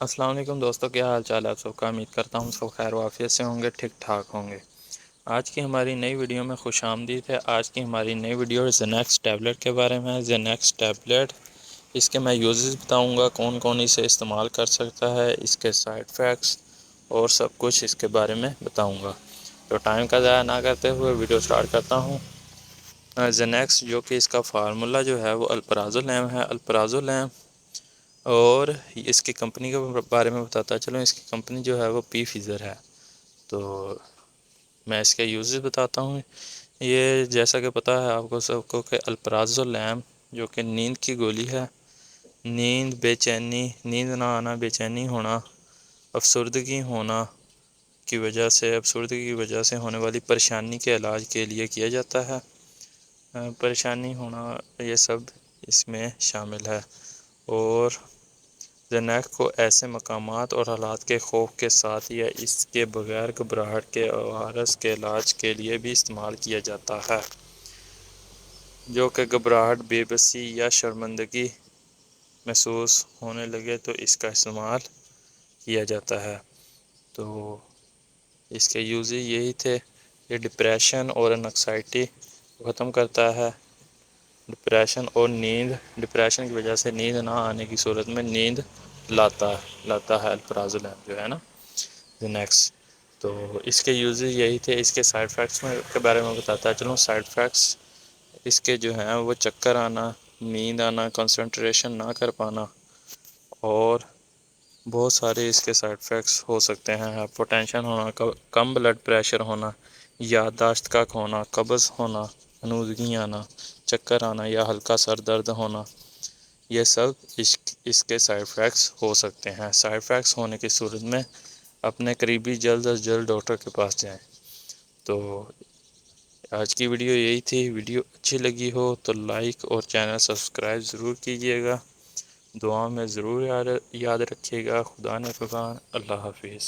السلام علیکم دوستوں، کیا حال چال ہے آپ سب کا؟ امید کرتا ہوں سب خیر و عافیت سے ہوں گے، ٹھیک ٹھاک ہوں گے۔ آج کی ہماری نئی ویڈیو میں خوش آمدید ہے۔ آج کی ہماری نئی ویڈیو زینیکس ٹیبلیٹ کے بارے میں ہے۔ زینیکس ٹیبلیٹ، اس کے میں یوزز بتاؤں گا، کون کون اسے استعمال کر سکتا ہے، اس کے سائیڈ افیکٹس اور سب کچھ اس کے بارے میں بتاؤں گا۔ تو ٹائم کا ضائع نہ کرتے ہوئے ویڈیو سٹارٹ کرتا ہوں۔ زینیکس جو کہ اس کا فارمولا جو ہے وہ الپرازولیم ہے۔ الپرازولیم، اور اس کی کمپنی کے بارے میں بتاتا چلوں، اس کی کمپنی جو ہے وہ پی فیزر ہے۔ تو میں اس کے یوزز بتاتا ہوں۔ یہ جیسا کہ پتہ ہے آپ کو سب کو کہ الپرازولیم جو کہ نیند کی گولی ہے، نیند، بے چینی، نیند نہ آنا، بے چینی ہونا، افسردگی ہونا کی وجہ سے، افسردگی کی وجہ سے ہونے والی پریشانی کے علاج کے لیے کیا جاتا ہے۔ پریشانی ہونا، یہ سب اس میں شامل ہے۔ اور زینیکس کو ایسے مقامات اور حالات کے خوف کے ساتھ یا اس کے بغیر گھبراہٹ کے عوارض کے علاج کے لیے بھی استعمال کیا جاتا ہے، جو کہ گھبراہٹ، بے بسی یا شرمندگی محسوس ہونے لگے تو اس کا استعمال کیا جاتا ہے۔ تو اس کے یوزز یہی تھے۔ یہ ڈپریشن اور انگزائٹی ختم کرتا ہے۔ ڈپریشن اور نیند، ڈپریشن کی وجہ سے نیند نہ آنے کی صورت میں نیند لاتا ہے الپرازولیم جو ہے نا، زینیکس۔ تو اس کے یوزز یہی تھے۔ اس کے سائیڈ افیکٹس کے بارے میں بتاتا چلوں۔ سائیڈ افیکٹس اس کے جو ہیں وہ چکر آنا، نیند آنا، کنسنٹریشن نہ کر پانا، اور بہت سارے اس کے سائیڈ افیکٹس ہو سکتے ہیں۔ ہائپوٹینشن ہونا، کم بلڈ پریشر ہونا، یادداشت کا کھونا، قبض ہونا، نزوگی آنا، چکر آنا یا ہلکا سر درد ہونا، یہ سب اس کے سائیڈ افیکٹس ہو سکتے ہیں۔ سائیڈ افیکٹس ہونے کی صورت میں اپنے قریبی جلد از جلد ڈاکٹر کے پاس جائیں۔ تو آج کی ویڈیو یہی تھی۔ ویڈیو اچھی لگی ہو تو لائک اور چینل سبسکرائب ضرور کیجیے گا۔ دعا میں ضرور یاد رکھیے گا۔ خدا نگہبان۔ اللہ حافظ۔